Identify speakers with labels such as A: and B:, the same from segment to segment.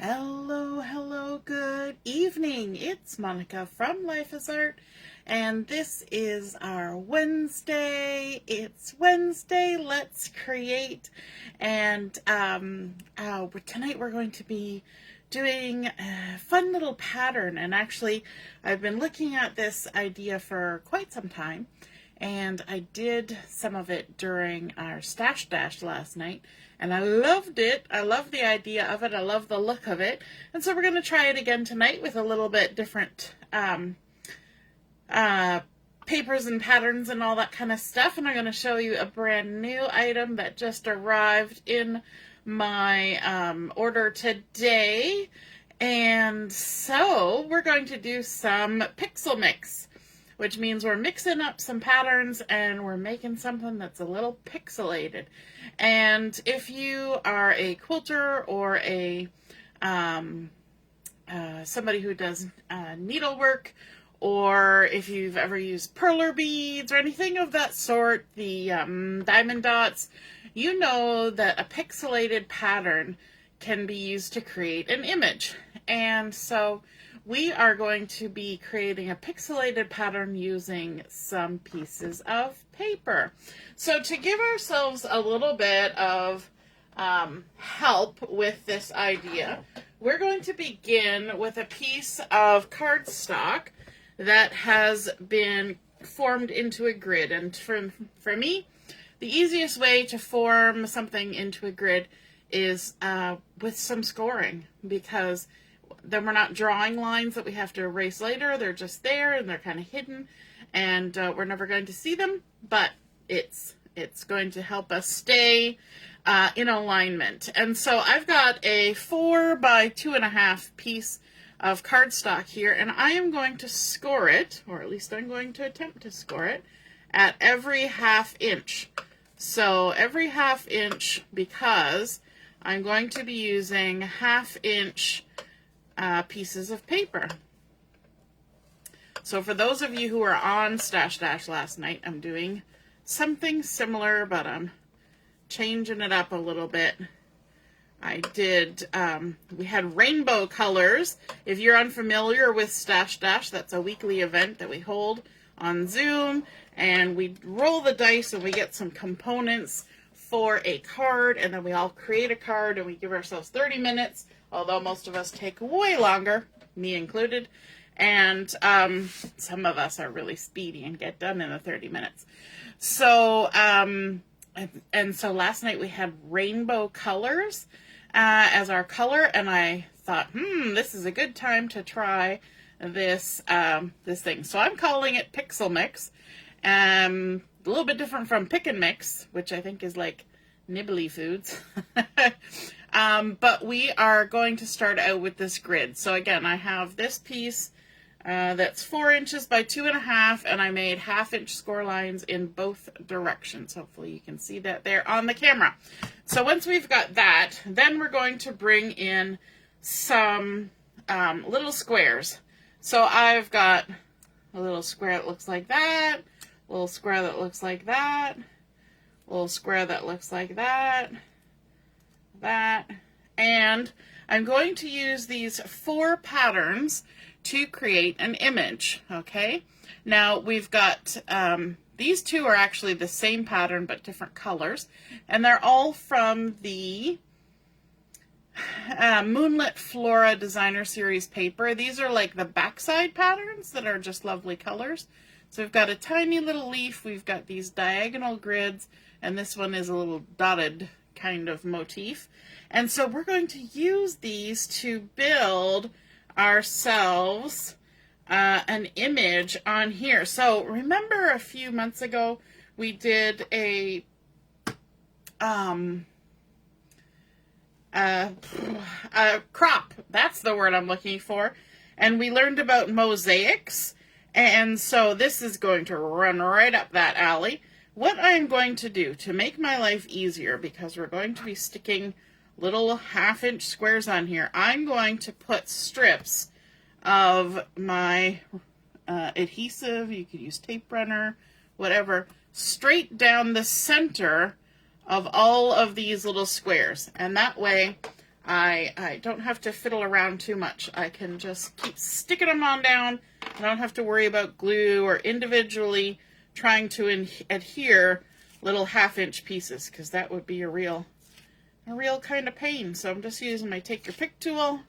A: Hello, hello, good evening. It's Monica from Life is Art, and this is our Wednesday. It's Wednesday, let's create. And tonight we're going to be doing a fun little pattern. And actually, I've been looking at this idea for quite some time, and I did some of it during our Stash Dash last night. And I loved it. I love the idea of it. I love the look of it. And so we're going to try it again tonight with a little bit different papers and patterns and all that kind of stuff. And I'm going to show you a brand new item that just arrived in my order today. And so we're going to do some pixel mix, which means we're mixing up some patterns and we're making something that's a little pixelated. And if you are a quilter or a somebody who does needlework, or if you've ever used perler beads or anything of that sort, the diamond dots, you know that a pixelated pattern can be used to create an image. And so we are going to be creating a pixelated pattern using some pieces of paper. So to give ourselves a little bit of help with this idea, we're going to begin with a piece of cardstock that has been formed into a grid. And for me, the easiest way to form something into a grid is with some scoring, because then we're not drawing lines that we have to erase later. They're just there and they're kind of hidden, and we're never going to see them, but it's going to help us stay in alignment. And so I've got a 4 by 2.5 piece of cardstock here, and I am going to score it, or at least I'm going to attempt to score it, at every 1/2 inch. So every 1/2 inch, because I'm going to be using 1/2 inch pieces of paper. So for those of you who were on Stash Dash last night, I'm doing something similar, but I'm changing it up a little bit. I did, we had rainbow colors. If you're unfamiliar with Stash Dash, that's a weekly event that we hold on Zoom, and we roll the dice and we get some components for a card, and then we all create a card and we give ourselves 30 minutes, although most of us take way longer, me included, and some of us are really speedy and get done in the 30 minutes. So, and so last night we had rainbow colors as our color, and I thought, this is a good time to try this this thing. So I'm calling it Pixel Mix. A little bit different from Pick and Mix, which I think is like nibbly foods. But we are going to start out with this grid. So again, I have this piece that's 4 inches by 2.5, and I made 1/2 inch score lines in both directions. Hopefully you can see that there on the camera. So once we've got that, then we're going to bring in some little squares. So I've got a little square that looks like that, a little square that looks like that, a little square that looks like that, that, and I'm going to use these 4 patterns to create an image, okay? Now we've got, these 2 are actually the same pattern but different colors, and they're all from the Moonlit Flora Designer Series paper. These are like the backside patterns that are just lovely colors. So we've got a tiny little leaf, we've got these diagonal grids, and this one is a little dotted kind of motif. And so we're going to use these to build ourselves an image on here. So remember a few months ago we did a crop, that's the word I'm looking for, and we learned about mosaics, and so this is going to run right up that alley. What I'm going to do to make my life easier, because we're going to be sticking little 1/2 inch squares on here, I'm going to put strips of my adhesive, you could use tape runner, whatever, straight down the center of all of these little squares, and that way I don't have to fiddle around too much. I can just keep sticking them on down. I don't have to worry about glue or individually trying to adhere little 1/2-inch pieces, because that would be a real kind of pain. So I'm just using my Take Your Pick tool.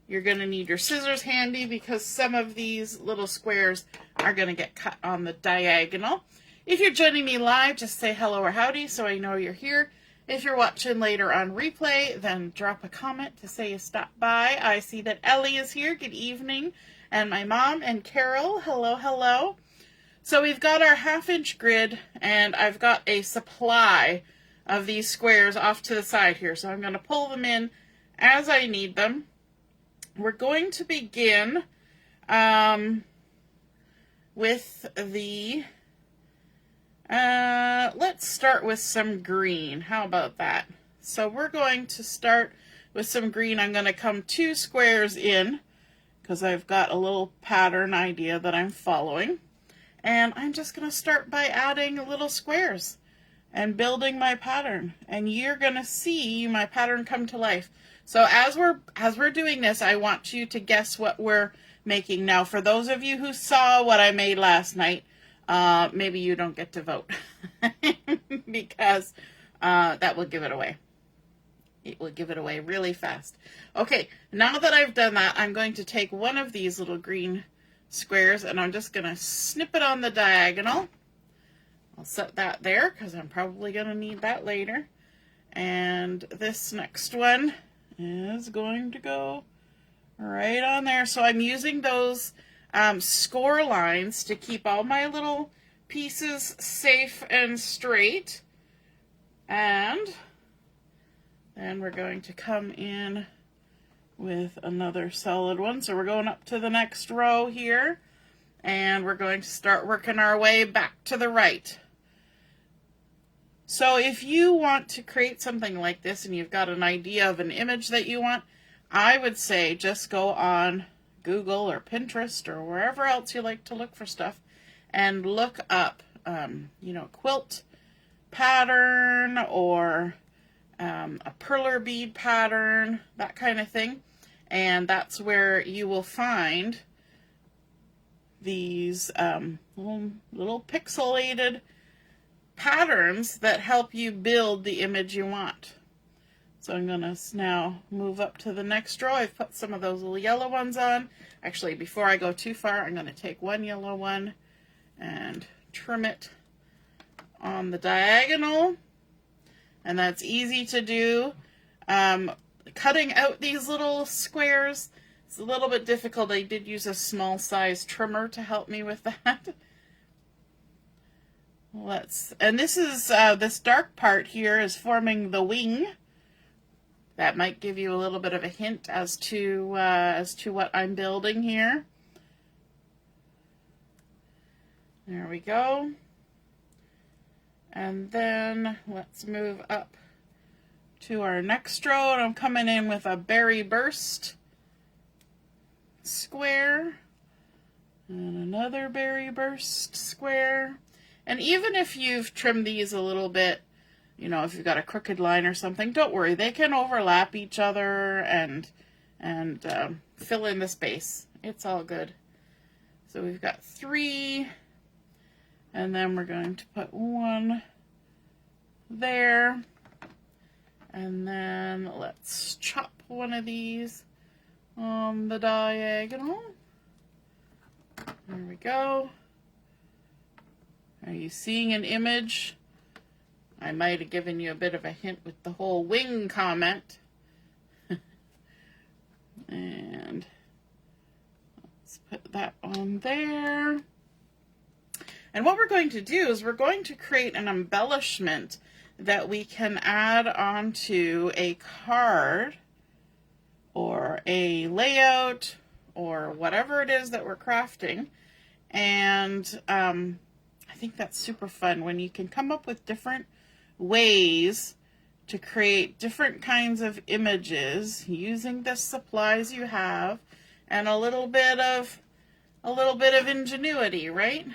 A: You're going to need your scissors handy because some of these little squares are going to get cut on the diagonal. If you're joining me live, just say hello or howdy so I know you're here. If you're watching later on replay, then drop a comment to say you stopped by. I see that Ellie is here. Good evening. And my mom and Carol, hello, hello. So we've got our 1/2-inch grid, and I've got a supply of these squares off to the side here. So I'm going to pull them in as I need them. We're going to begin with the, let's start with some green. How about that? So we're going to start with some green. I'm going to come 2 squares in because I've got a little pattern idea that I'm following. And I'm just going to start by adding little squares and building my pattern. And you're going to see my pattern come to life. So as we're doing this, I want you to guess what we're making. Now, for those of you who saw what I made last night, maybe you don't get to vote because that will give it away. It will give it away really fast. Okay, now that I've done that, I'm going to take one of these little green squares and I'm just going to snip it on the diagonal. I'll set that there because I'm probably going to need that later. And this next one is going to go right on there. So I'm using those score lines to keep all my little pieces safe and straight. And then we're going to come in with another solid one. So we're going up to the next row here, and we're going to start working our way back to the right. So if you want to create something like this and you've got an idea of an image that you want, I would say just go on Google or Pinterest or wherever else you like to look for stuff and look up, quilt pattern or a perler bead pattern, that kind of thing. And that's where you will find these little pixelated patterns that help you build the image you want. So I'm going to now move up to the next row. I've put some of those little yellow ones on. Actually, before I go too far, I'm going to take one yellow one and trim it on the diagonal. And that's easy to do. Cutting out these little squares, it's a little bit difficult. I did use a small size trimmer to help me with that. And this is, this dark part here is forming the wing. That might give you a little bit of a hint as to what I'm building here. There we go. And then let's move up to our next row. And I'm coming in with a berry burst square and another berry burst square. And even if you've trimmed these a little bit, if you've got a crooked line or something, don't worry. They can overlap each other and fill in the space. It's all good. So we've got 3, and then we're going to put 1 there. And then let's chop one of these on the diagonal. There we go. Are you seeing an image? I might have given you a bit of a hint with the whole wing comment. And let's put that on there. And what we're going to do is we're going to create an embellishment that we can add onto a card or a layout or whatever it is that we're crafting. And I think that's super fun when you can come up with different ways to create different kinds of images using the supplies you have and a little bit of ingenuity, right?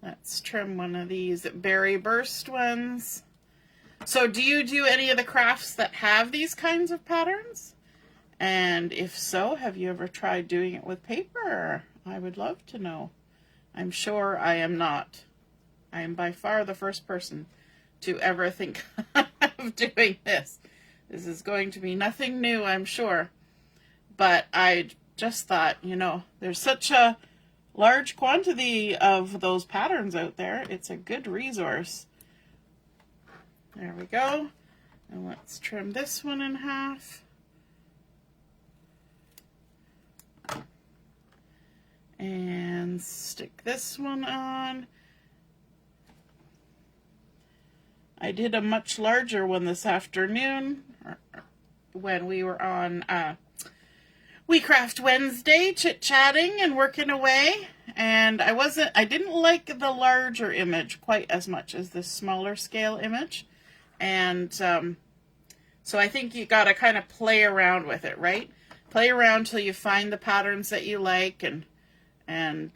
A: Let's trim one of these berry burst ones. So do you do any of the crafts that have these kinds of patterns? And if so, have you ever tried doing it with paper? I would love to know. I'm sure I am not. I am by far the first person to ever think of doing this. This is going to be nothing new, I'm sure. But I just thought, you know, there's such a large quantity of those patterns out there. It's a good resource. There we go. And let's trim this one in half. And stick this one on. I did a much larger one this afternoon when we were on We Craft Wednesday, chit-chatting and working away. And I didn't like the larger image quite as much as this smaller scale image. And so I think you got to kind of play around with it, right? Play around till you find the patterns that you like, and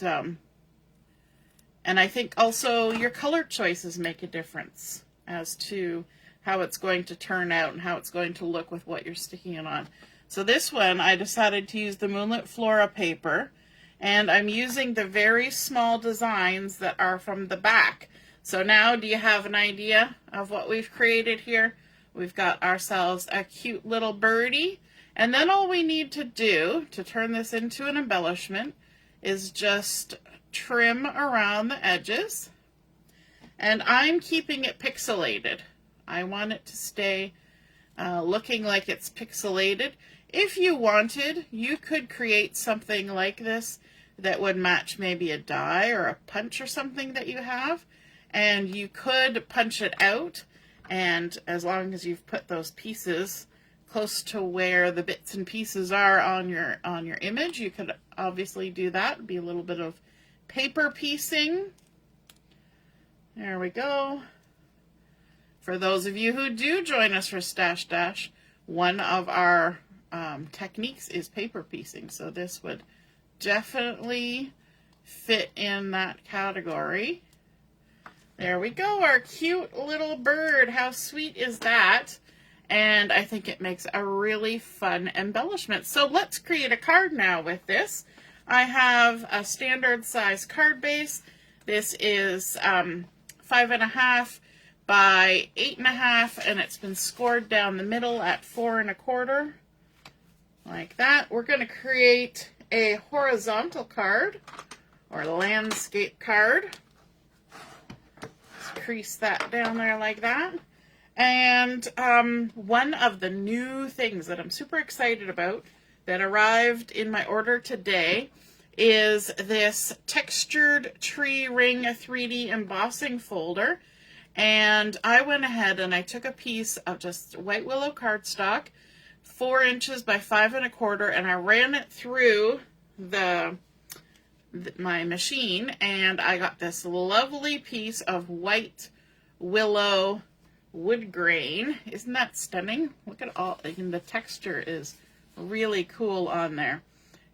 A: I think also your color choices make a difference as to how it's going to turn out and how it's going to look with what you're sticking it on. So this one, I decided to use the Moonlit Flora paper, and I'm using the very small designs that are from the back. So now, do you have an idea of what we've created here? We've got ourselves a cute little birdie, and then all we need to do to turn this into an embellishment is just trim around the edges. And I'm keeping it pixelated. I want it to stay looking like it's pixelated. If you wanted, you could create something like this that would match maybe a die or a punch or something that you have. And you could punch it out, and as long as you've put those pieces close to where the bits and pieces are on your image, you could obviously do that. It'd be a little bit of paper piecing. There we go. For those of you who do join us for Stash Dash, one of our techniques is paper piecing, so this would definitely fit in that category. There we go, our cute little bird. How sweet is that? And I think it makes a really fun embellishment. So let's create a card now with this. I have a standard size card base. This is 5.5 by 8.5, and it's been scored down the middle at 4 1/4, like that. We're going to create a horizontal card or landscape card. Crease that down there like that. And one of the new things that I'm super excited about that arrived in my order today is this textured tree ring 3D embossing folder. And I went ahead and I took a piece of just white willow cardstock, 4 inches by 5 1/4, and I ran it through my machine, and I got this lovely piece of white willow wood grain. Isn't that stunning? Look at all, and the texture is really cool on there.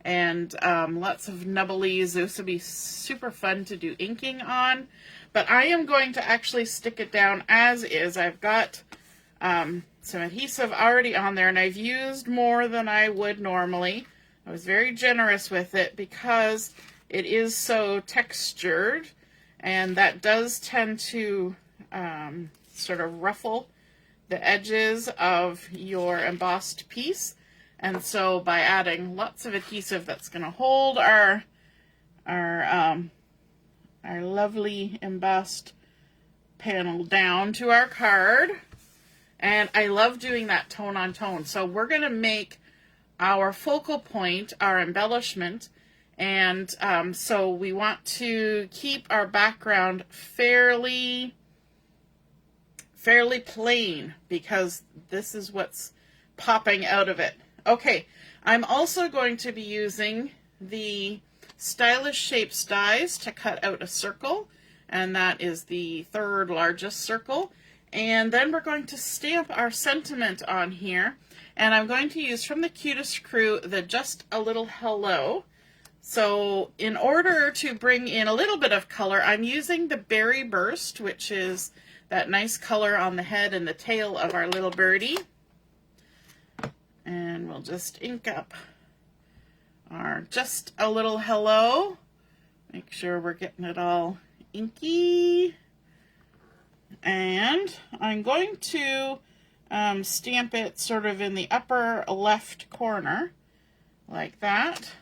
A: And lots of nubblies. This would be super fun to do inking on. But I am going to actually stick it down as is. I've got some adhesive already on there, and I've used more than I would normally. I was very generous with it because it is so textured, and that does tend to sort of ruffle the edges of your embossed piece. And so by adding lots of adhesive, that's going to hold our lovely embossed panel down to our card. And I love doing that tone on tone. So we're going to make our focal point our embellishment. And so we want to keep our background fairly plain because this is what's popping out of it. Okay, I'm also going to be using the Stylish Shapes dies to cut out a circle, and that is the 3rd largest circle. And then we're going to stamp our sentiment on here, and I'm going to use from the Cutest Crew the Just a Little Hello. So in order to bring in a little bit of color, I'm using the Berry Burst, which is that nice color on the head and the tail of our little birdie. And we'll just ink up our just a little hello. Make sure we're getting it all inky. And I'm going to stamp it sort of in the upper left corner, like that,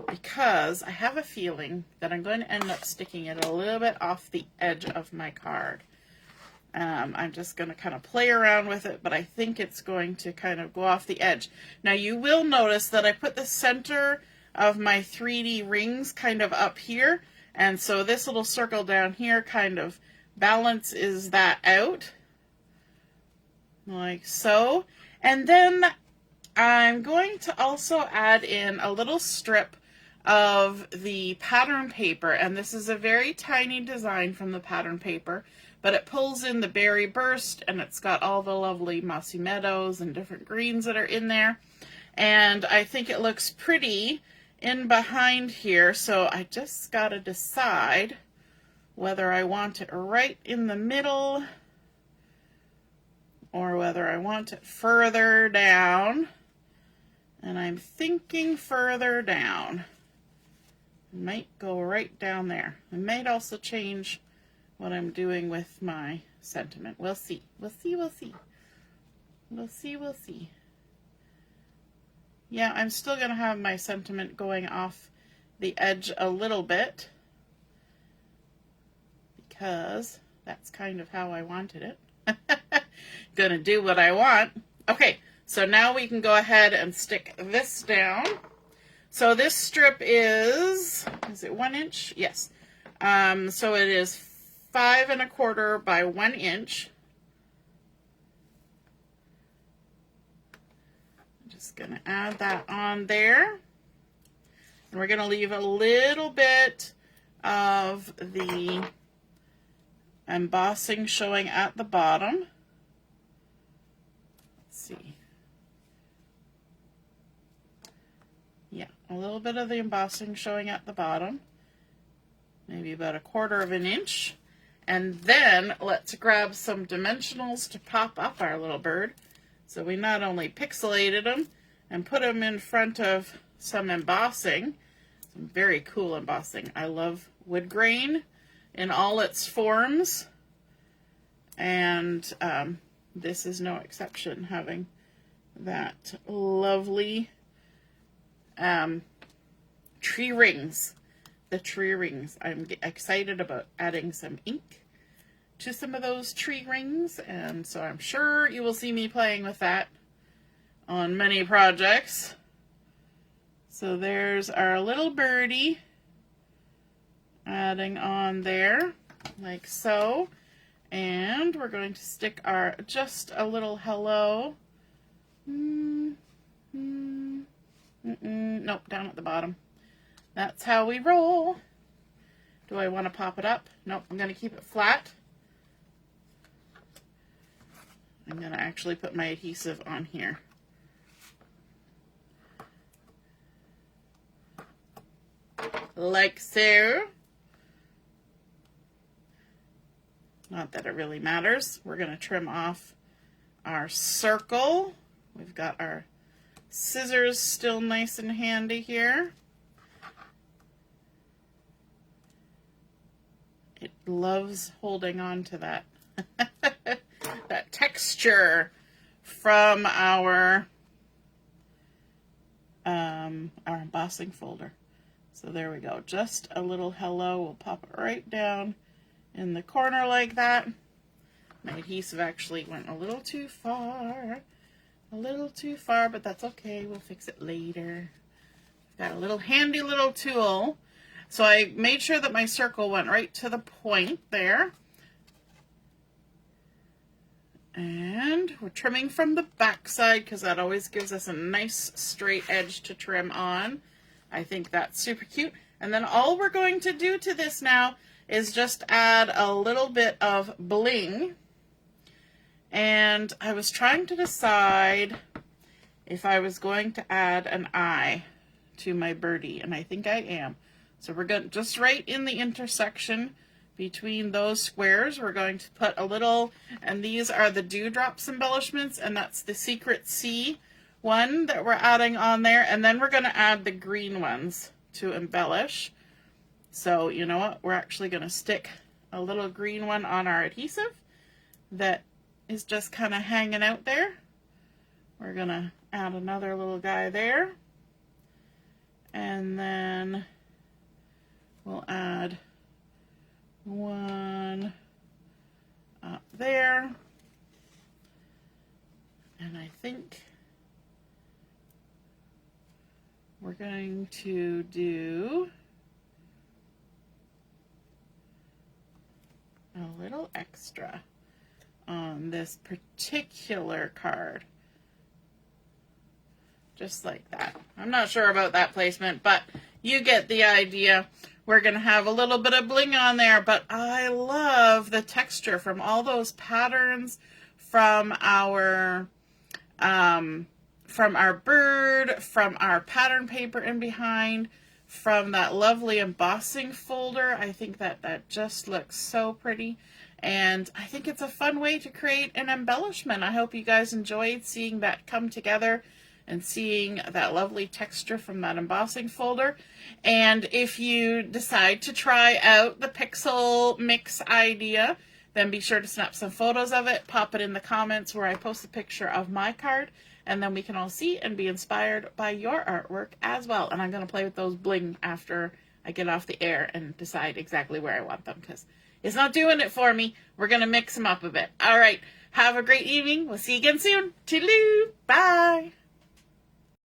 A: because I have a feeling that I'm going to end up sticking it a little bit off the edge of my card. I'm just going to kind of play around with it, but I think it's going to kind of go off the edge. Now you will notice that I put the center of my 3D rings kind of up here, and so this little circle down here kind of balances that out, like so. And then I'm going to also add in a little strip of the pattern paper, and this is a very tiny design from the pattern paper, but it pulls in the berry burst, and it's got all the lovely mossy meadows and different greens that are in there, and I think it looks pretty in behind here. So I just got to decide whether I want it right in the middle or whether I want it further down, and I'm thinking further down. Might go right down there. I might also change what I'm doing with my sentiment. We'll see. We'll see. We'll see. We'll see. We'll see. Yeah, I'm still going to have my sentiment going off the edge a little bit because that's kind of how I wanted it. Gonna do what I want. Okay, so now we can go ahead and stick this down. So this strip is it 1 inch? Yes. So it is 5 1/4 by 1 inch. I'm just gonna add that on there. And we're gonna leave a little bit of the embossing showing at the bottom. Let's see. Yeah, a little bit of the embossing showing at the bottom. Maybe about 1/4 inch. And then let's grab some dimensionals to pop up our little bird. So we not only pixelated them and put them in front of some embossing, some very cool embossing. I love wood grain in all its forms, and this is no exception, having that lovely tree rings. The tree rings. I'm excited about adding some ink to some of those tree rings, and so I'm sure you will see me playing with that on many projects. So there's our little birdie adding on there like so, and we're going to stick our just a little hello. Nope, down at the bottom. That's how we roll. Do I want to pop it up? Nope, I'm going to keep it flat. I'm going to actually put my adhesive on here. Like so. Not that it really matters. We're going to trim off our circle. We've got our scissors still nice and handy here. It loves holding on to that that texture from our embossing folder. So there we go. Just a little hello. We'll pop it right down in the corner like that. My adhesive actually went a little too far. A little too far, but that's okay. We'll fix it later. I've got a little handy little tool. So I made sure that my circle went right to the point there. And we're trimming from the back side because that always gives us a nice straight edge to trim on. I think that's super cute. And then all we're going to do to this now is just add a little bit of bling. And I was trying to decide if I was going to add an eye to my birdie, and I think I am. So we're going just right in the intersection between those squares, we're going to put a little, and these are the Dewdrops Embellishments, and that's the Secret C one that we're adding on there, and then we're going to add the green ones to embellish. So you know what, we're actually going to stick a little green one on our adhesive that is just kind of hanging out there. We're going to add another little guy there, and then we'll add one up there, and I think we're going to do a little extra on this particular card. Just like that. I'm not sure about that placement, but you get the idea. We're going to have a little bit of bling on there, but I love the texture from all those patterns from our bird, from our pattern paper in behind, from that lovely embossing folder. I think that just looks so pretty, and I think it's a fun way to create an embellishment. I hope you guys enjoyed seeing that come together and seeing that lovely texture from that embossing folder. And if you decide to try out the pixel mix idea, then be sure to snap some photos of it, pop it in the comments where I post a picture of my card, and then we can all see and be inspired by your artwork as well. And I'm going to play with those bling after I get off the air and decide exactly where I want them, because it's not doing it for me. We're going to mix them up a bit. All right, have a great evening. We'll see you again soon. Toodaloo. Bye.